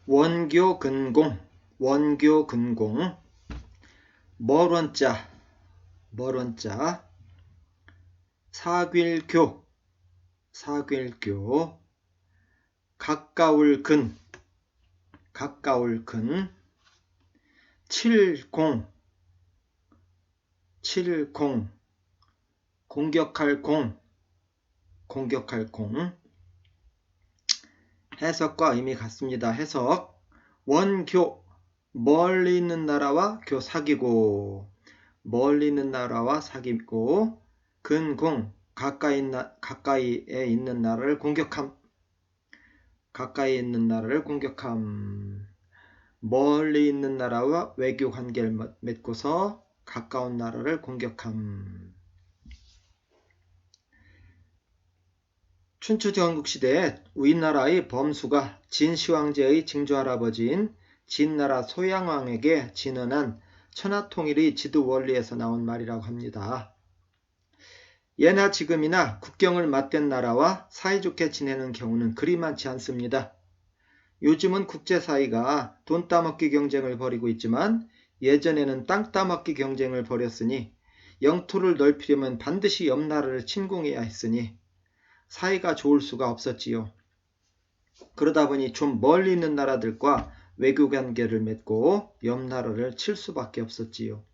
원교 근공, 원교 근공, 멀원자, 멀원자, 사귈교, 사귈교, 가까울 근, 가까울 근, 칠공, 칠공, 공격할 공, 공격할 공. 해석과 의미 같습니다. 해석. 원교, 멀리 있는 나라와 사귀고, 멀리 있는 나라와 사귀고, 근공, 가까이에 있는 나라를 공격함, 가까이에 있는 나라를 공격함. 멀리 있는 나라와 외교 관계를 맺고서 가까운 나라를 공격함. 춘추전국시대에 우리나라의 범수가 진시황제의 증조할아버지인 진나라 소양왕에게 진언한 천하통일의 지도 원리에서 나온 말이라고 합니다. 예나 지금이나 국경을 맞댄 나라와 사이좋게 지내는 경우는 그리 많지 않습니다. 요즘은 국제사회가 돈 따먹기 경쟁을 벌이고 있지만 예전에는 땅 따먹기 경쟁을 벌였으니 영토를 넓히려면 반드시 옆 나라를 침공해야 했으니 사이가 좋을 수가 없었지요. 그러다 보니 좀 멀리 있는 나라들과 외교 관계를 맺고 옆 나라를 칠 수밖에 없었지요.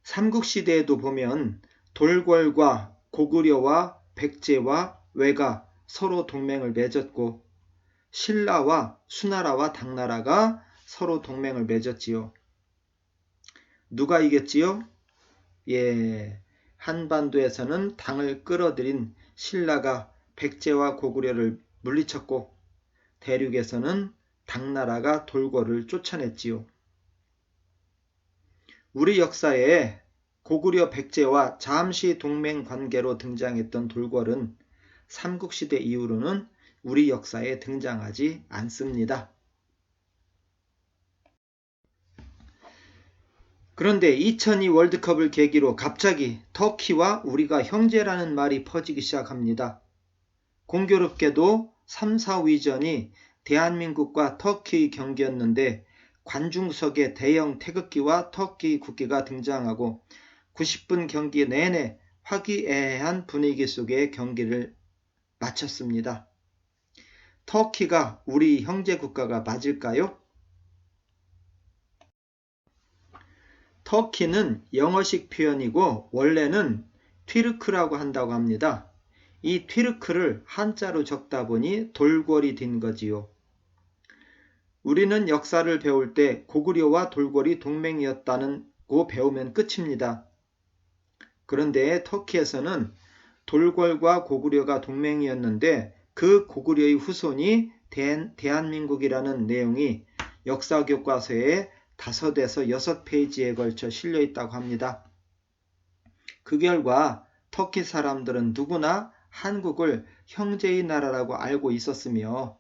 삼국시대에도 보면 돌궐과 고구려와 백제와 외가 서로 동맹을 맺었고 신라와 수나라와 당나라가 서로 동맹을 맺었지요. 누가 이겼지요? 한반도에서는 당을 끌어들인 신라가 백제와 고구려를 물리쳤고 대륙에서는 당나라가 돌궐을 쫓아냈지요. 우리 역사에 고구려 백제와 잠시 동맹 관계로 등장했던 돌궐은 삼국시대 이후로는 우리 역사에 등장하지 않습니다. 그런데 2002 월드컵을 계기로 갑자기 터키와 우리가 형제라는 말이 퍼지기 시작합니다. 공교롭게도 3, 4위전이 대한민국과 터키의 경기였는데 관중석에 대형 태극기와 터키 국기가 등장하고 90분 경기 내내 화기애애한 분위기 속에 경기를 마쳤습니다. 터키가 우리 형제 국가가 맞을까요? 터키는 영어식 표현이고 원래는 튀르크라고 한다고 합니다. 이 튀르크를 한자로 적다 보니 돌궐이 된 거지요. 우리는 역사를 배울 때 고구려와 돌궐이 동맹이었다는 거 배우면 끝입니다. 그런데 터키에서는 돌궐과 고구려가 동맹이었는데 그 고구려의 후손이 대한민국이라는 내용이 역사 교과서에 5에서 6페이지에 걸쳐 실려 있다고 합니다. 그 결과 터키 사람들은 누구나 한국을 형제의 나라라고 알고 있었으며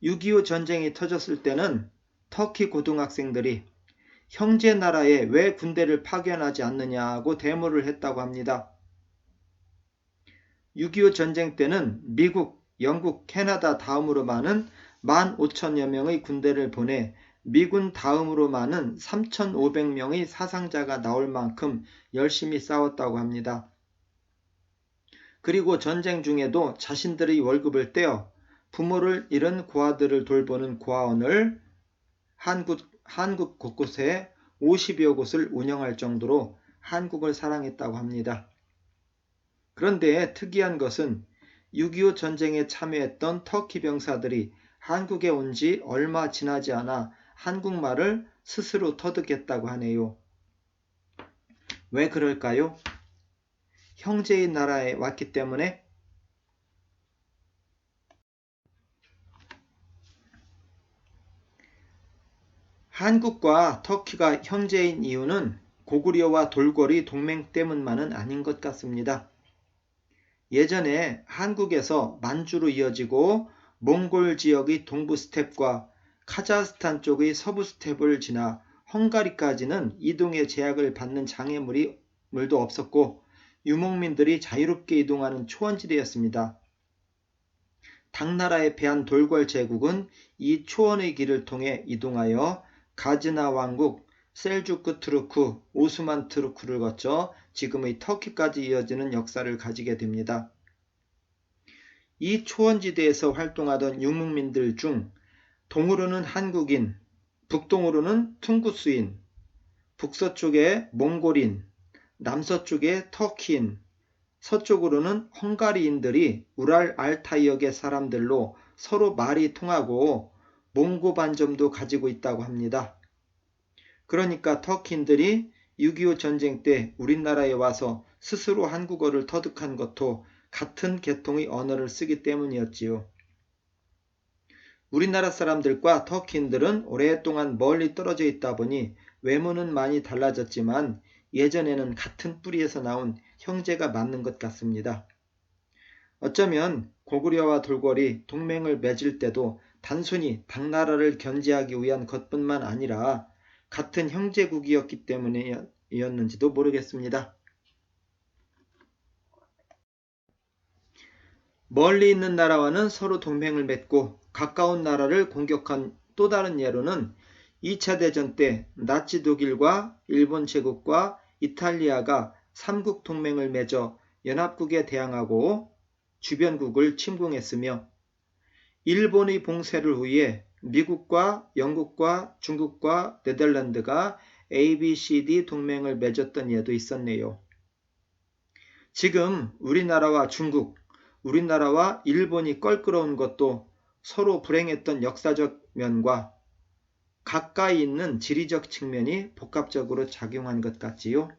6.25 전쟁이 터졌을 때는 터키 고등학생들이 형제 나라에 왜 군대를 파견하지 않느냐고 데모를 했다고 합니다. 6.25 전쟁 때는 미국, 영국, 캐나다 다음으로 많은 15,000여 명의 군대를 보내 미군 다음으로 많은 3,500명의 사상자가 나올 만큼 열심히 싸웠다고 합니다. 그리고 전쟁 중에도 자신들의 월급을 떼어 부모를 잃은 고아들을 돌보는 고아원을 한국 곳곳에 50여 곳을 운영할 정도로 한국을 사랑했다고 합니다. 그런데 특이한 것은 6.25 전쟁에 참여했던 터키 병사들이 한국에 온 지 얼마 지나지 않아 한국말을 스스로 터득했다고 하네요. 왜 그럴까요? 형제의 나라에 왔기 때문에? 한국과 터키가 형제인 이유는 고구려와 돌궐이 동맹 때문만은 아닌 것 같습니다. 예전에 한국에서 만주로 이어지고 몽골 지역의 동부 스텝과 카자흐스탄 쪽의 서부 스텝을 지나 헝가리까지는 이동의 제약을 받는 장애물도 없었고 유목민들이 자유롭게 이동하는 초원지대였습니다. 당나라의 패한 돌궐 제국은 이 초원의 길을 통해 이동하여 가즈나 왕국, 셀주크 투르크, 오스만 투르크를 거쳐 지금의 터키까지 이어지는 역사를 가지게 됩니다. 이 초원지대에서 활동하던 유목민들 중 동으로는 한국인, 북동으로는 퉁구스인, 북서쪽에 몽골인, 남서쪽에 터키인, 서쪽으로는 헝가리인들이 우랄 알타이역의 사람들로 서로 말이 통하고 몽고 반점도 가지고 있다고 합니다. 그러니까 터키인들이 6.25 전쟁 때 우리나라에 와서 스스로 한국어를 터득한 것도 같은 계통의 언어를 쓰기 때문이었지요. 우리나라 사람들과 터키인들은 오랫동안 멀리 떨어져 있다 보니 외모는 많이 달라졌지만 예전에는 같은 뿌리에서 나온 형제가 맞는 것 같습니다. 어쩌면 고구려와 돌궐이 동맹을 맺을 때도 단순히 당나라를 견제하기 위한 것뿐만 아니라 같은 형제국이었기 때문이었는지도 모르겠습니다. 멀리 있는 나라와는 서로 동맹을 맺고 가까운 나라를 공격한 또 다른 예로는 2차 대전 때 나치 독일과 일본 제국과 이탈리아가 삼국 동맹을 맺어 연합국에 대항하고 주변국을 침공했으며 일본의 봉쇄를 위해 미국과 영국과 중국과 네덜란드가 ABCD 동맹을 맺었던 예도 있었네요. 지금 우리나라와 중국, 우리나라와 일본이 껄끄러운 것도 서로 불행했던 역사적 면과 가까이 있는 지리적 측면이 복합적으로 작용한 것 같지요.